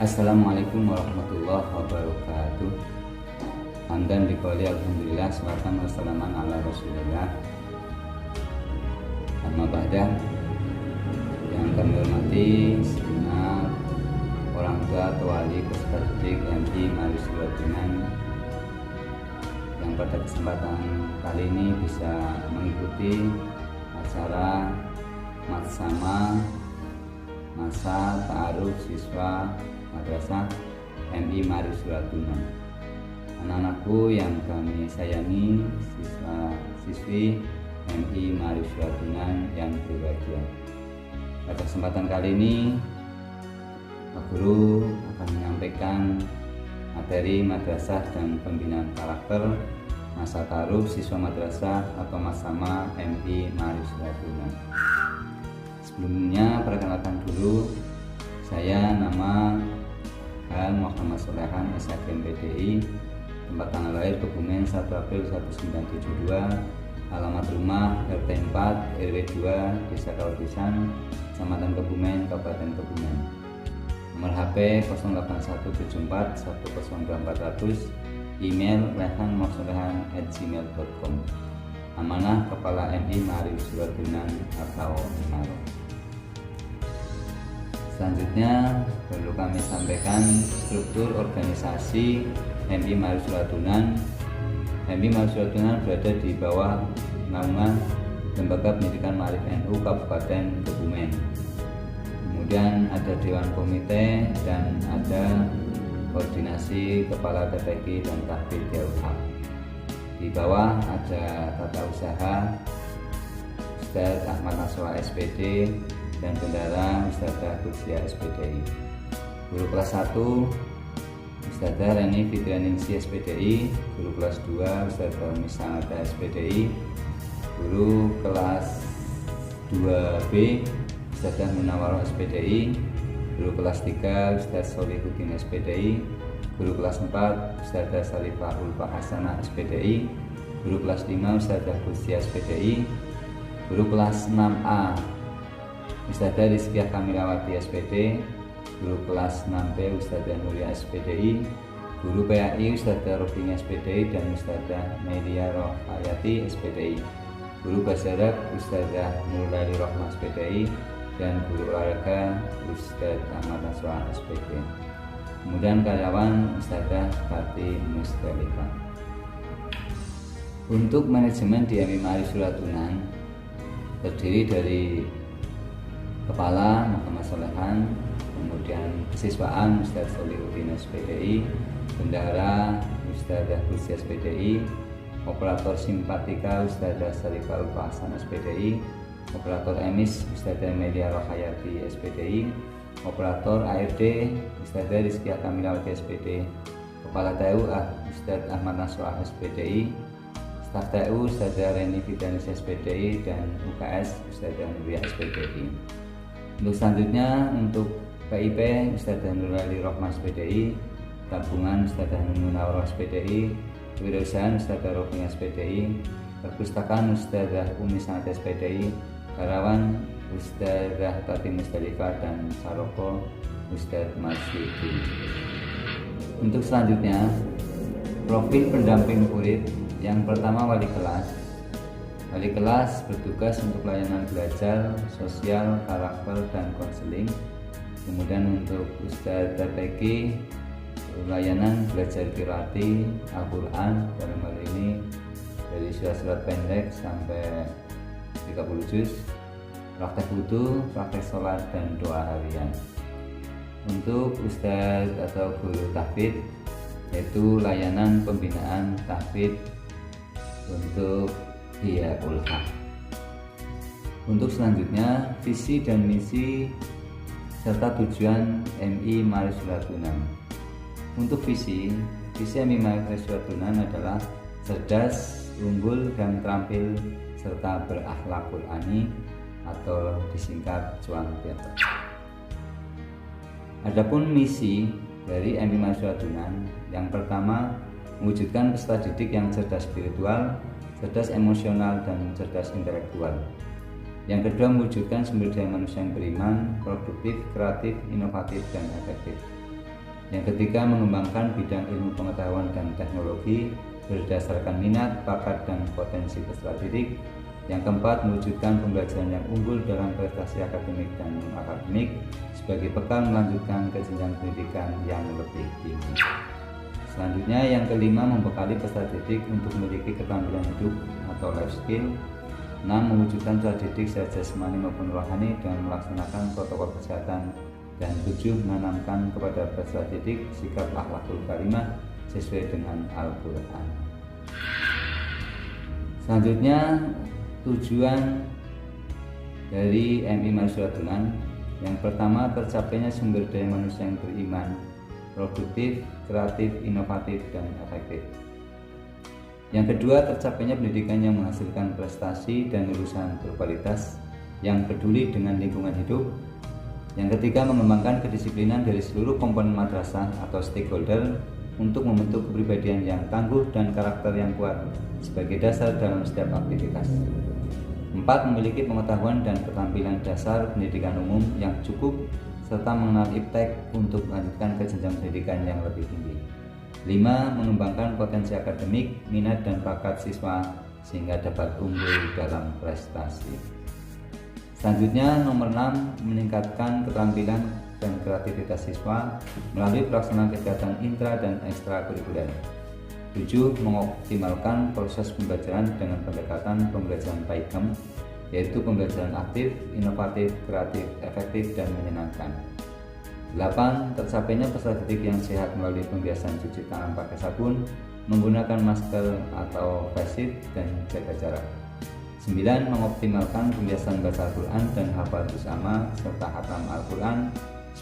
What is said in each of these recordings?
Assalamualaikum warahmatullahi wabarakatuh. Hamdan biqouli alhamdulillah, salatan wassalaman ala rasulillah. Amma ba'da. Yang kami hormati segenap orang tua atau wali peserta didik MI Marisulatunan yang pada kesempatan kali ini bisa mengikuti acara Matsama masa ta'aruf siswa Madrasah MI Marisulatunan. Anak-anakku yang kami sayangi, siswa-siswi MI Marisulatunan yang berbahagia. Pada kesempatan kali ini, Pak Guru akan menyampaikan materi madrasah dan pembinaan karakter masa ta'aruf siswa madrasah atau Matsama MI Marisulatunan. Sebelumnya perkenalkan dulu, saya nama Muhammad Solehan, SHM PDI, tempat tanggal lahir Kebumen 1 April 1972, alamat rumah RT 4 RW 2 Desa Kawasan, Kecamatan Kebumen, Kabupaten Kebumen. Nomor HP 08174 102400, email rehan@gmail.com. Amanah Kepala MI Marisulatunan atau Maro. Selanjutnya perlu kami sampaikan struktur organisasi MI Marisulatunan. MI Marisulatunan berada di bawah naungan Lembaga Pendidikan Ma'arif NU Kabupaten Kebumen. Kemudian ada Dewan Komite dan ada koordinasi Kepala TPQ dan Tahfidz Darul Haq. Di bawah ada tata usaha Ustadz Ahmad Nasrullah SPD dan bendara Ustadzah Kudzia SPDI. Guru kelas 1 Ustadzah Reni Fitrianingsi SPDI, guru kelas 2 Ustadzah Misanata SPDI, guru kelas 2B Ustadzah Munawaroh SPDI, guru kelas 3 Ustadz Solihuddin SPDI, guru kelas 4 Ustadzah Salifah Ulfa Hasanah SPDI, guru kelas 5 Ustadzah Kudzia SPDI, guru kelas 6A Ustadzah Rizkiah Kamilawati SPD, guru kelas 6B Ustadzah Nuria SPDI, guru PAI Ustadzah Rofinya SPDI dan Ustadzah Melia Rohayati SPDI, guru Bahasa Arab Ustadzah Nurlali Rohmah SPDI, dan guru olahraga Ustadz Ahmad Nasrullah SPD. Kemudian karyawan Ustadzah Fatih Mustalifah. Untuk manajemen di MI Marisulatunan terdiri dari Kepala Muhammad Solehan, kemudian kesiswaan Ustadz Solihuddin SPDI, bendahara Ustadzah Kudzia SPDI, operator simpatika Ustadzah Salifah Ulfa Hasanah SPDI, operator emis Ustadzah Melia Rohayati SPDI, operator ARD Ustadzah Rizkiah Kamilawati SPD, kepala TU Ustadz Ahmad Nasrullah SPDI, staf TU Ustadzah Reni Fitrianingsi SPDI, dan UKS Ustadzah Nuria SPDI. Untuk selanjutnya, untuk PIP Ustadzah Nurlali Rohmah SPDI, tabungan Ustadzah Munawaroh SPDI, kewirausahaan Ustadzah Rofinya SPDI, perpustakaan Ustadzah Umi Sanat SPDI, karyawan Ustadzah Tati Mustalifah, dan Saroko Ustadz Masyidi. Untuk selanjutnya, profil pendamping murid. Yang pertama, wali kelas. Wali kelas bertugas untuk layanan belajar, sosial, karakter, dan konseling. Kemudian untuk Ustadz TPQ, layanan belajar qiraati Al-Quran, dalam hal ini dari surat-surat pendek sampai 30 juz, praktek wudu, praktek sholat, dan doa harian. Untuk Ustadz atau guru tahfidz, yaitu layanan pembinaan tahfidz untuk Hiyaul Haq. Untuk selanjutnya, visi dan misi serta tujuan MI Marisulatunan. Untuk visi MI Marisulatunan adalah cerdas, unggul, dan terampil serta berakhlakul ani atau disingkat cuantiat. Adapun misi dari MI Marisulatunan, yang pertama, mewujudkan peserta didik yang cerdas spiritual, cerdas emosional, dan cerdas intelektual. Yang kedua, mewujudkan sumber daya manusia yang beriman, produktif, kreatif, inovatif, dan efektif. Yang ketiga, mengembangkan bidang ilmu pengetahuan dan teknologi berdasarkan minat, bakat, dan potensi peserta didik. Yang keempat, mewujudkan pembelajaran yang unggul dalam prestasi akademik dan non-akademik sebagai bekal melanjutkan ke jenjang pendidikan yang lebih tinggi. Selanjutnya, yang kelima, membekali peserta didik untuk memiliki keterampilan hidup atau life skill. 6. Mewujudkan peserta didik secara jasmani maupun rohani dengan melaksanakan protokol kesehatan. Dan 7. Menanamkan kepada peserta didik sikap akhlakul karimah sesuai dengan Al-Quran. Selanjutnya, tujuan dari MI Marzulattunan. Yang pertama, tercapainya sumber daya manusia yang beriman, produktif, kreatif, inovatif, dan efektif. Yang kedua, tercapainya pendidikan yang menghasilkan prestasi dan lulusan berkualitas yang peduli dengan lingkungan hidup. Yang ketiga, mengembangkan kedisiplinan dari seluruh komponen madrasah atau stakeholder untuk membentuk kepribadian yang tangguh dan karakter yang kuat sebagai dasar dalam setiap aktivitas. 4. Memiliki pengetahuan dan keterampilan dasar pendidikan umum yang cukup serta mengenal iptek untuk melanjutkan ke jenjang pendidikan yang lebih tinggi. 5. Mengembangkan potensi akademik, minat, dan bakat siswa sehingga dapat unggul dalam prestasi. Selanjutnya, nomor 6, meningkatkan keterampilan dan kreativitas siswa melalui pelaksanaan kegiatan intra dan ekstrakurikuler. 7. Mengoptimalkan proses pembelajaran dengan pendekatan pembelajaran PAIGM, yaitu pembelajaran aktif, inovatif, kreatif, efektif, dan menyenangkan. 8. Tercapainya peserta didik yang sehat melalui pembiasaan cuci tangan pakai sabun, menggunakan masker atau face shield, dan jaga jarak. 9. Mengoptimalkan pembiasaan baca Al-Quran dan hafal bersama serta hatam Al-Quran.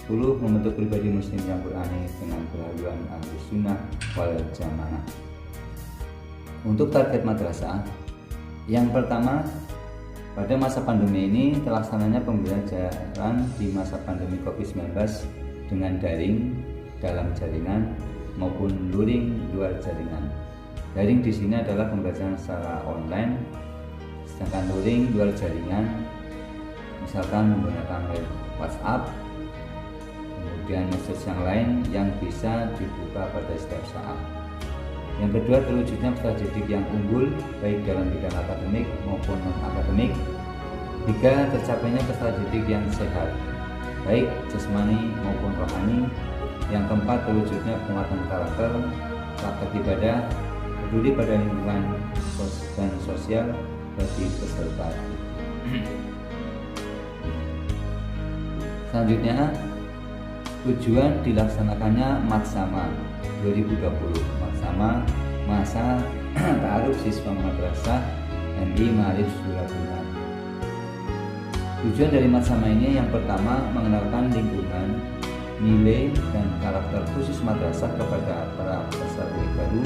10. Membentuk pribadi muslim yang Qur'ani dengan kehaluan Ahlus Sunnah wal Jamaah. Untuk target madrasah, yang pertama, pada masa pandemi ini terlaksananya pembelajaran di masa pandemi COVID-19 dengan daring dalam jaringan maupun luring luar jaringan. Daring di sini adalah pembelajaran secara online, sedangkan luring luar jaringan misalkan menggunakan WhatsApp, kemudian message yang lain yang bisa dibuka pada setiap saat. Yang kedua, terwujudnya peserta didik yang unggul baik dalam bidang akademik maupun non-akademik. 3. Tercapainya peserta didik yang sehat baik jasmani maupun rohani. Yang keempat, terwujudnya penguatan karakter, praktek ibadah, peduli pada lingkungan dan sosial bagi peserta. Selanjutnya, tujuan dilaksanakannya Matsama 2020, Matsama masa ta'aruf siswa madrasah MI Marzulattunan. Tujuan dari Matsama ini yang pertama, mengenalkan lingkungan, nilai, dan karakter khusus madrasah kepada para peserta didik baru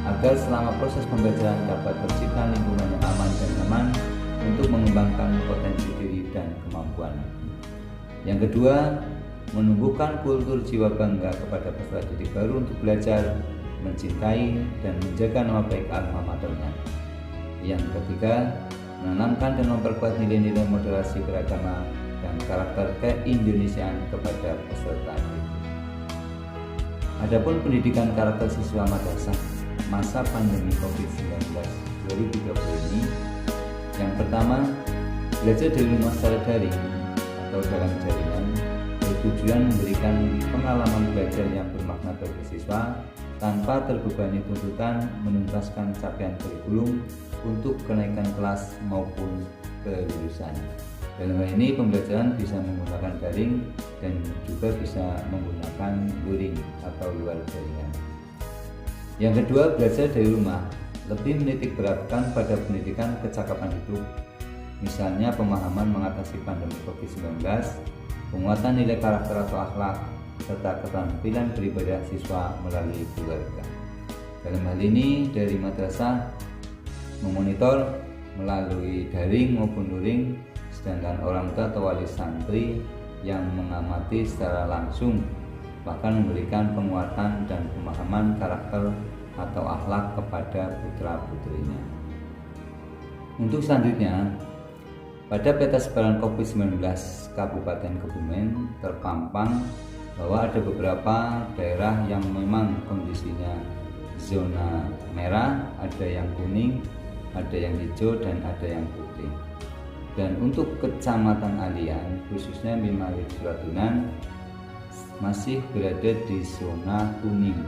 agar selama proses pembelajaran dapat tercipta lingkungan yang aman dan nyaman untuk mengembangkan potensi diri dan kemampuan. Yang kedua, menumbuhkan kultur jiwa bangga kepada peserta didik baru untuk belajar, mencintai, dan menjaga nama baik alma maternya. Yang ketiga, menanamkan dan memperkuat nilai-nilai moderasi beragama dan karakter keindonesiaan kepada peserta didik. Adapun pendidikan karakter siswa madrasah masa pandemi COVID-19 2020 ini, yang pertama, belajar dari rumah secara daring atau dalam jaringan bertujuan memberikan pengalaman belajar yang bermakna bagi siswa tanpa terbebani tuntutan menuntaskan capaian kurikulum untuk kenaikan kelas maupun kelulusan. Dalam hal ini pembelajaran bisa menggunakan daring dan juga bisa menggunakan luring atau luar jaringan. Yang kedua, belajar dari rumah lebih menitik beratkan pada pendidikan kecakapan hidup, misalnya pemahaman mengatasi pandemi COVID-19, penguatan nilai karakter atau akhlak, serta keterampilan beribadah siswa melalui keluarga. Dalam hal ini dari madrasah memonitor melalui daring maupun luring, sedangkan orang tua atau wali santri yang mengamati secara langsung, bahkan memberikan penguatan dan pemahaman karakter atau akhlak kepada putra-putrinya. Untuk selanjutnya, pada peta sebaran COVID-19 Kabupaten Kebumen terpampang bahwa ada beberapa daerah yang memang kondisinya zona merah, ada yang kuning, ada yang hijau, dan ada yang putih. Dan untuk Kecamatan Alian, khususnya Mimali Suratunan, masih berada di zona kuning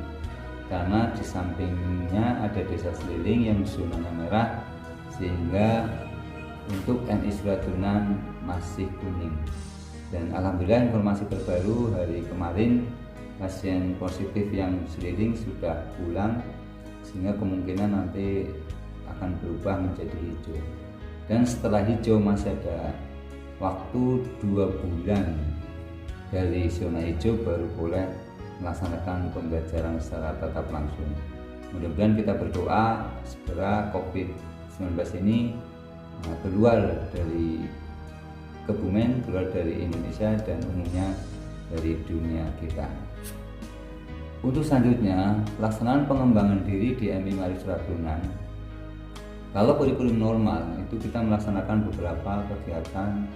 karena di sampingnya ada desa seliling yang zonanya merah, sehingga untuk NI Suratunan masih kuning. Dan alhamdulillah informasi terbaru hari kemarin pasien positif yang seliling sudah pulang, sehingga kemungkinan nanti akan berubah menjadi hijau. Dan setelah hijau masih ada waktu 2 bulan dari zona hijau baru boleh melaksanakan pembelajaran secara tatap langsung. Mudah-mudahan kita berdoa segera COVID-19 ini keluar dari Kebumen, keluar dari Indonesia dan umumnya dari dunia kita. Untuk selanjutnya, pelaksanaan pengembangan diri di MI Mari Suratunan. Kalau kurikulum normal itu kita melaksanakan beberapa kegiatan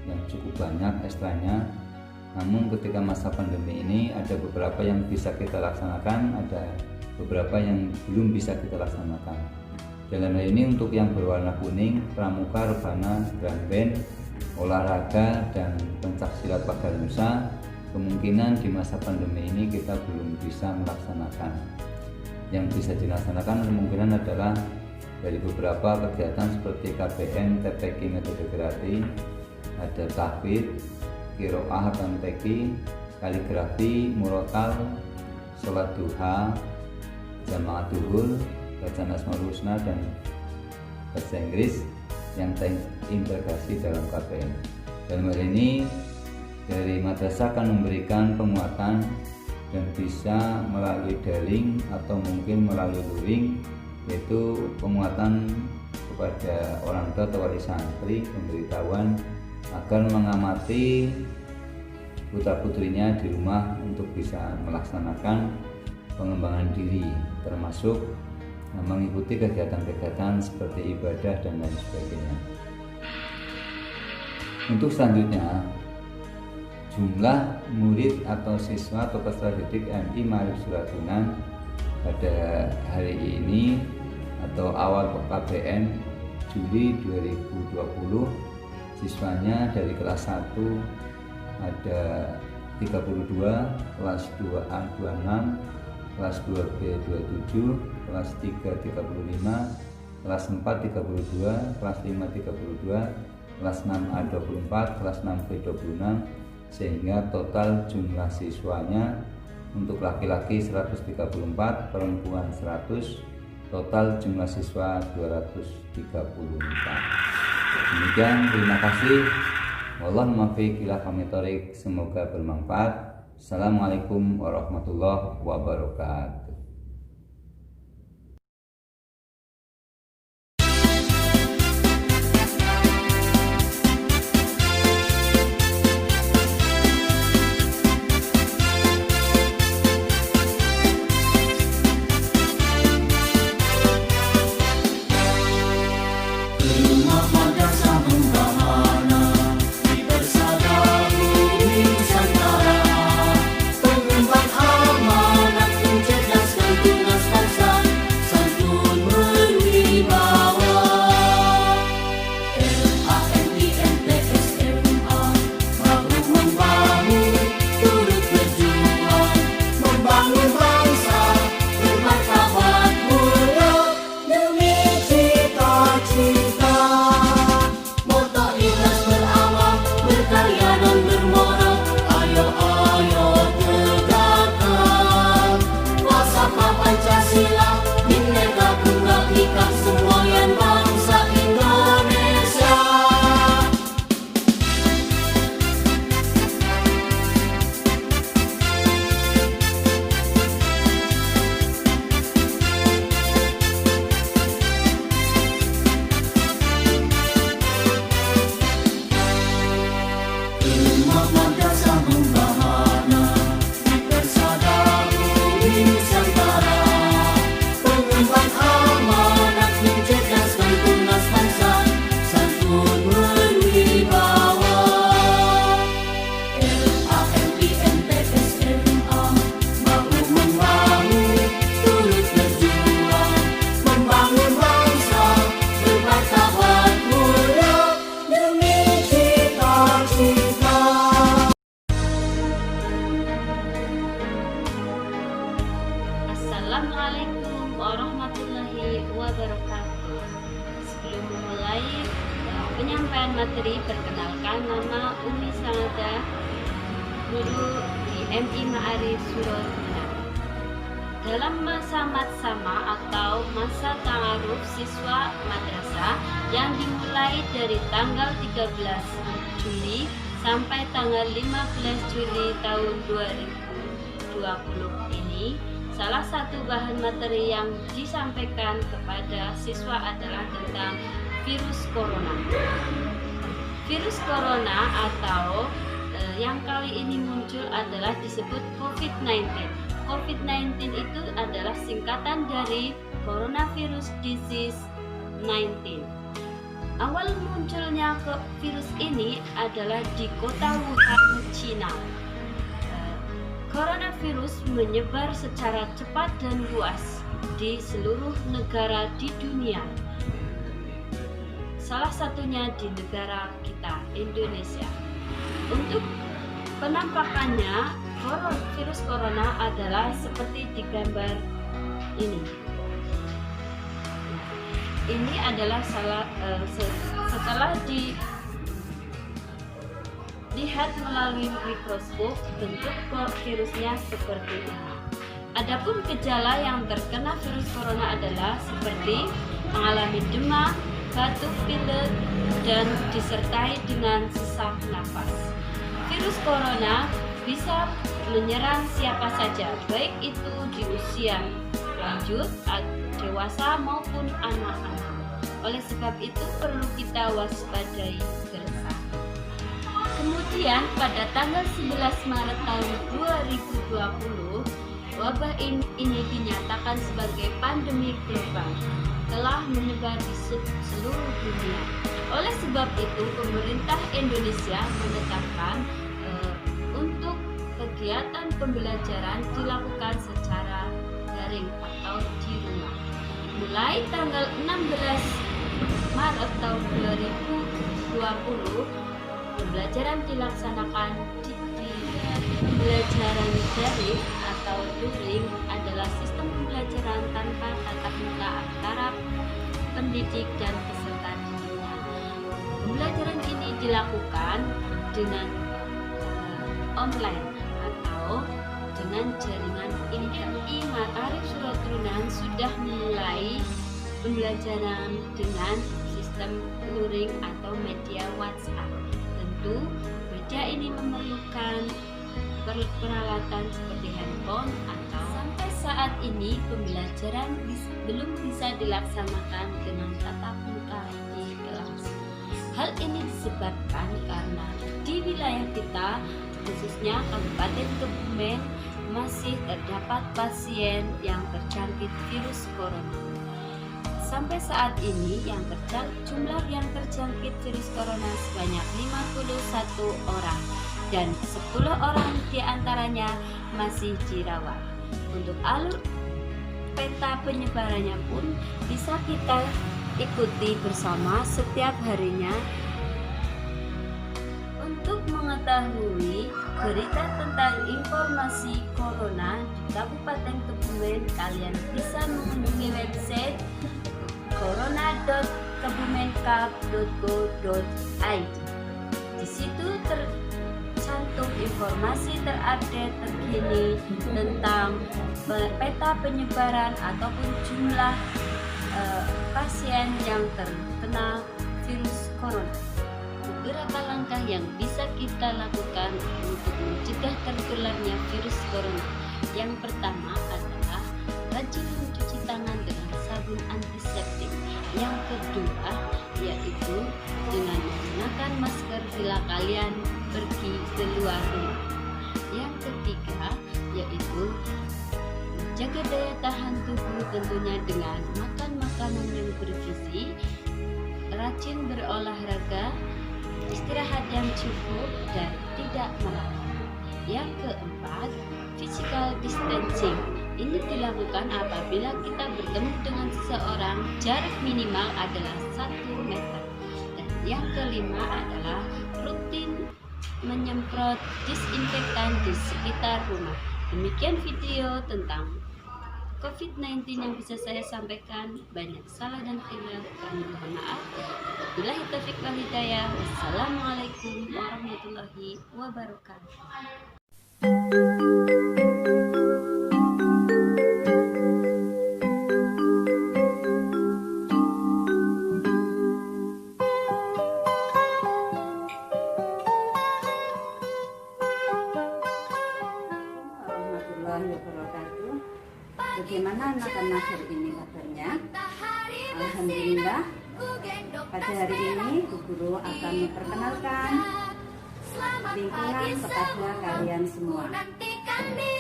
yang cukup banyak ekstranya. Namun ketika masa pandemi ini ada beberapa yang bisa kita laksanakan, ada beberapa yang belum bisa kita laksanakan. Dalam hal ini untuk yang berwarna kuning, pramuka, rebana, drum band, olahraga, dan pencak silat Paganusa, kemungkinan di masa pandemi ini kita belum bisa melaksanakan. Yang bisa dilaksanakan kemungkinan adalah dari beberapa kegiatan seperti KBM, TPQ metode Gerati, ada tahfidz, qiraah atau MTQ, kaligrafi, murotal, sholat duha, jamaah duhur, bacaan Asmaul Husna, dan bahasa Inggris yang terintegrasi dalam KBM. Dalam hal ini dari madrasah akan memberikan penguatan dan bisa melalui daring atau mungkin melalui luring, yaitu penguatan kepada orang tua atau wali santri, pemberitahuan agar mengamati putra-putrinya di rumah untuk bisa melaksanakan pengembangan diri, termasuk mengikuti kegiatan-kegiatan seperti ibadah dan lain sebagainya. Untuk selanjutnya, jumlah murid atau siswa atau peserta didik MI Mari Suratunan pada hari ini atau awal KBM Juli 2020, siswanya dari kelas 1 ada 32, kelas 2A 26, kelas 2B 27, kelas 3 35, kelas 4 32, kelas 5 32, kelas 6A 24, kelas 6B 26, sehingga total jumlah siswanya untuk laki-laki 134, perempuan 100, total jumlah siswa 234. Demikian, terima kasih. Wallahu muwaffiq ila aqwamit thoriq. Semoga bermanfaat. Assalamualaikum warahmatullahi wabarakatuh. Pengembang amanat mencerdas guru di MI Ma'arif Suratuna. Dalam masa matsama atau masa ta'aruf siswa madrasah yang dimulai dari tanggal 13 Juli sampai tanggal 15 Juli tahun 2020 ini, salah satu bahan materi yang disampaikan kepada siswa adalah tentang virus corona. Virus corona atau yang kali ini muncul adalah disebut COVID-19. COVID-19 itu adalah singkatan dari Coronavirus Disease 19. Awal munculnya virus ini adalah di kota Wuhan, Cina. Coronavirus menyebar secara cepat dan luas di seluruh negara di dunia. Salah satunya di negara kita, Indonesia. Untuk penampakannya, virus corona adalah seperti di gambar ini. Ini adalah setelah dilihat melalui mikroskop, bentuk virusnya seperti ini. Adapun gejala yang terkena virus corona adalah seperti mengalami demam, batuk pilek, dan disertai dengan sesak nafas. Virus corona bisa menyerang siapa saja, baik itu di usia lanjut, dewasa maupun anak-anak. Oleh sebab itu perlu kita waspadai bersama. Kemudian pada tanggal 11 Maret tahun 2020, wabah ini dinyatakan sebagai pandemi global, telah menyebar di seluruh dunia. Oleh sebab itu pemerintah Indonesia menetapkan untuk kegiatan pembelajaran dilakukan secara daring atau di rumah. Mulai tanggal 16 Maret tahun 2020, pembelajaran dilaksanakan di pembelajaran daring atau luring adalah sistem pembelajaran tanpa tatap muka antara pendidik dan peserta didiknya. Pembelajaran ini dilakukan dengan online atau dengan jaringan MI Ma'arif Suratuna sudah memulai pembelajaran dengan sistem luring atau media WhatsApp. Tentu media ini memerlukan peralatan seperti handphone atau sampai saat ini pembelajaran belum bisa dilaksanakan dengan tatap muka di kelas. Hal ini disebabkan karena di wilayah kita, khususnya Kabupaten Kebumen, masih terdapat pasien yang terjangkit virus corona. Sampai saat ini jumlah yang terjangkit virus corona sebanyak 51 orang dan 10 orang diantaranya masih dirawat. Untuk alur peta penyebarannya pun bisa kita ikuti bersama setiap harinya. Untuk mengetahui berita tentang informasi corona di Kabupaten Kebumen, kalian bisa mengunjungi website corona.kebumenkap.go.id. Di situ tercantum informasi terupdate terkini tentang peta penyebaran ataupun jumlah pasien yang terkena virus corona. Beberapa langkah yang bisa kita lakukan untuk mencegah tertularnya virus corona. Yang pertama adalah rajin mencuci tangan dengan sabun antiseptik. Yang kedua yaitu dengan menggunakan masker bila kalian pergi keluar rumah. Yang ketiga yaitu jaga daya tahan tubuh tentunya dengan makan makanan yang bergizi, rajin berolahraga, istirahat yang cukup, dan tidak merokok. Yang keempat, physical distancing. Ini dilakukan apabila kita bertemu dengan seseorang, jarak minimal adalah 1 meter. Dan yang kelima adalah rutin menyemprot disinfektan di sekitar rumah. Demikian video tentang COVID-19 yang bisa saya sampaikan. Banyak salah dan khilaf, kami mohon maaf. Billahi taufiq wal hidayah. Wassalamualaikum warahmatullahi wabarakatuh. Warahmatullahi wabarakatuh. Bagaimana anak-anak hari ini kabarnya? Alhamdulillah. Pada hari ini Bu Guru akan memperkenalkan lingkungan kepada kalian semua,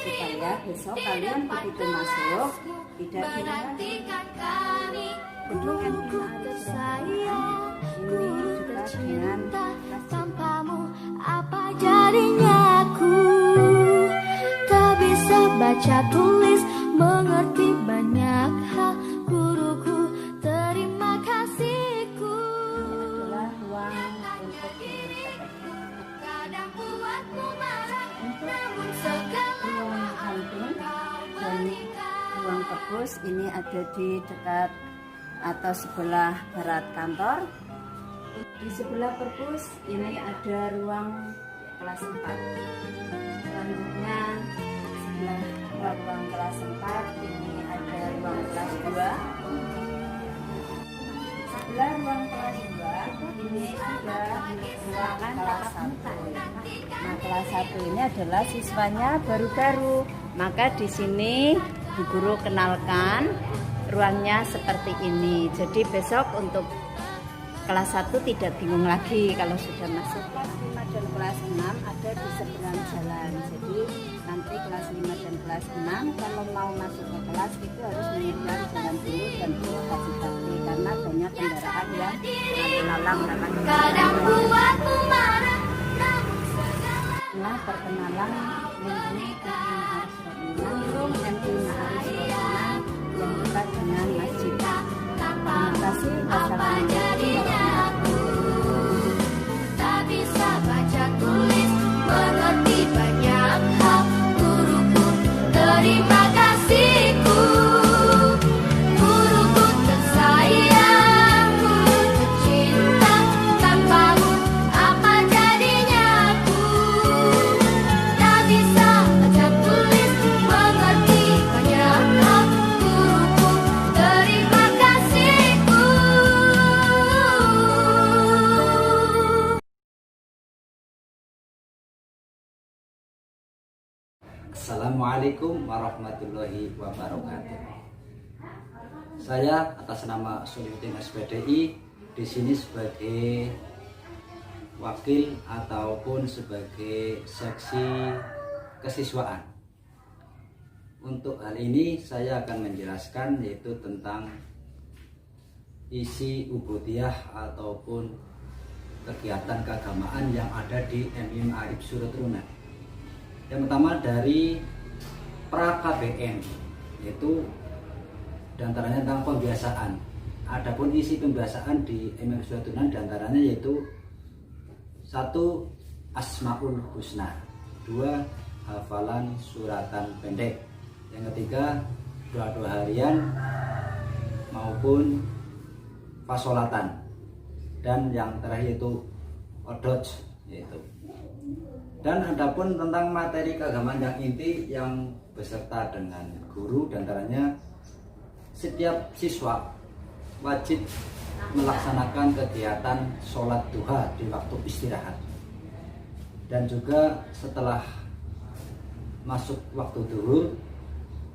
supaya besok kalian begitu masuk tidak dimarahi. Gedung MI ini juga dengan tanpamu apa jadinya aku. Baca tulis mengerti banyak hal, guruku terima kasihku. Adalah ruang untuk Kadang buatmu marah, namun ruang kantin dan ruang perpus ini ada di dekat atau sebelah barat kantor. Di sebelah perpus ini ada ruang kelas 4. Selanjutnya ruang kelas 4 ini ada ruang kelas 2. Sebelah ruang kelas 2 ini ada ruang kelas 1. Nah, kelas 1 ini adalah siswanya baru-baru. Maka di sini Bu Guru kenalkan ruangnya seperti ini. Jadi besok untuk kelas 1 tidak bingung lagi kalau sudah masuk. Kelas 5 dan kelas 6 ada di seberang jalan. Jadi nanti kelas 5 dan kelas 6 kalau mau masuk ke kelas itu harus menyeberang jalan dulu dan perlu hati-hati karena banyak kendaraan yang lalu lalang. kadang buatmu marah, namun Nah, perkenalan langsung MI Ma'arif yang dekat dengan masjid. Terima kasih. Wassalamualaikum warahmatullahi tak bisa baca tulis mengerti banyak hal, guruku terima kasihku. Guruku tersayang, guru tercinta, tanpamu apa jadinya aku. Tak bisa baca tulis mengerti banyak hal, guruku terima kasihku. Assalamualaikum warahmatullahi wabarakatuh. Saya atas nama Solihuddin SPDI di sini sebagai wakil ataupun sebagai seksi kesiswaan. Untuk hal ini saya akan menjelaskan yaitu tentang isi ubudiyah ataupun kegiatan keagamaan yang ada di MI Ma'arif Surat Runan. Yang pertama dari pra KBM, yaitu diantaranya tentang pembiasaan. Adapun isi pembiasaan di MI Surat Runan diantaranya yaitu 1. Asmaul Husna, 2. Hafalan suratan pendek, yang ketiga doa-doa harian maupun fasolatan, dan yang terakhir itu odoj yaitu. Dan adapun tentang materi keagamaan yang inti yang beserta dengan guru, diantaranya setiap siswa wajib melaksanakan kegiatan sholat duha di waktu istirahat, dan juga setelah masuk waktu duhur,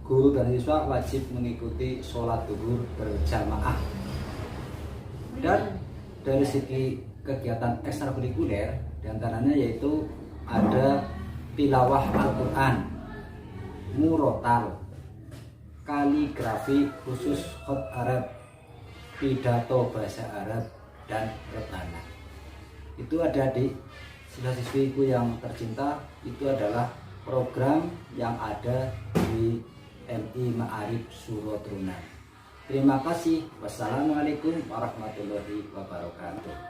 guru dan siswa wajib mengikuti sholat duhur berjamaah. Dan dari segi kegiatan ekstrakurikuler diantaranya yaitu ada tilawah Al-Quran, murotal, kaligrafi khusus khot Arab, pidato bahasa Arab, dan rebana. Itu ada di siswa-siswiku yang tercinta. Itu adalah program yang ada di MI Ma'arif Surat Runan. Terima kasih. Wassalamualaikum warahmatullahi wabarakatuh.